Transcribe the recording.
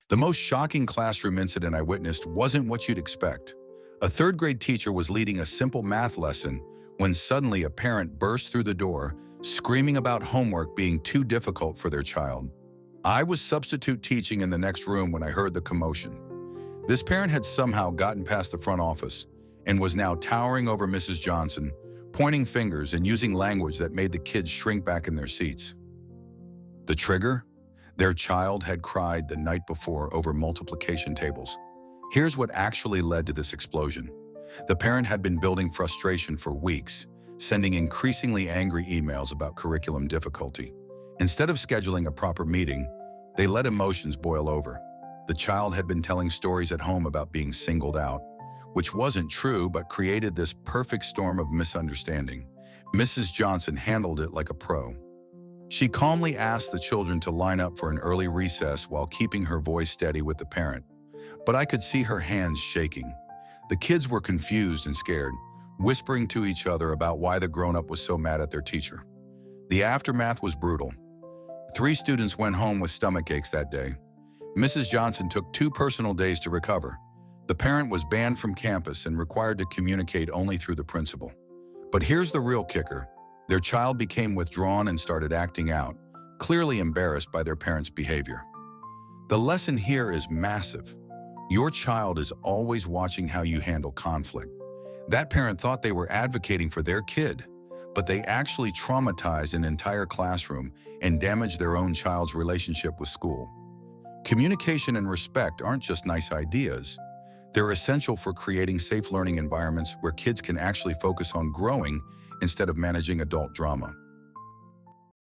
The most shocking classroom incident I witnessed wasn't what you'd expect. A third-grade teacher was leading a simple math lesson when suddenly a parent burst through the door, screaming about homework being too difficult for their child. I was substitute teaching in the next room when I heard the commotion. This parent had somehow gotten past the front office and was now towering over Mrs. Johnson, pointing fingers and using language that made the kids shrink back in their seats. The trigger? Their child had cried the night before over multiplication tables. Here's what actually led to this explosion. The parent had been building frustration for weeks, sending increasingly angry emails about curriculum difficulty. Instead of scheduling a proper meeting, they let emotions boil over. The child had been telling stories at home about being singled out, which wasn't true but created this perfect storm of misunderstanding. Mrs. Johnson handled it like a pro. She calmly asked the children to line up for an early recess while keeping her voice steady with the parent. But I could see her hands shaking. The kids were confused and scared, whispering to each other about why the grown-up was so mad at their teacher. The aftermath was brutal. 3 students went home with stomach aches that day. Mrs. Johnson took 2 personal days to recover. The parent was banned from campus and required to communicate only through the principal. But here's the real kicker. Their child became withdrawn and started acting out, clearly embarrassed by their parents' behavior. The lesson here is massive. Your child is always watching how you handle conflict. That parent thought they were advocating for their kid, but they actually traumatized an entire classroom and damaged their own child's relationship with school. Communication and respect aren't just nice ideas. They're essential for creating safe learning environments where kids can actually focus on growing instead of managing adult drama.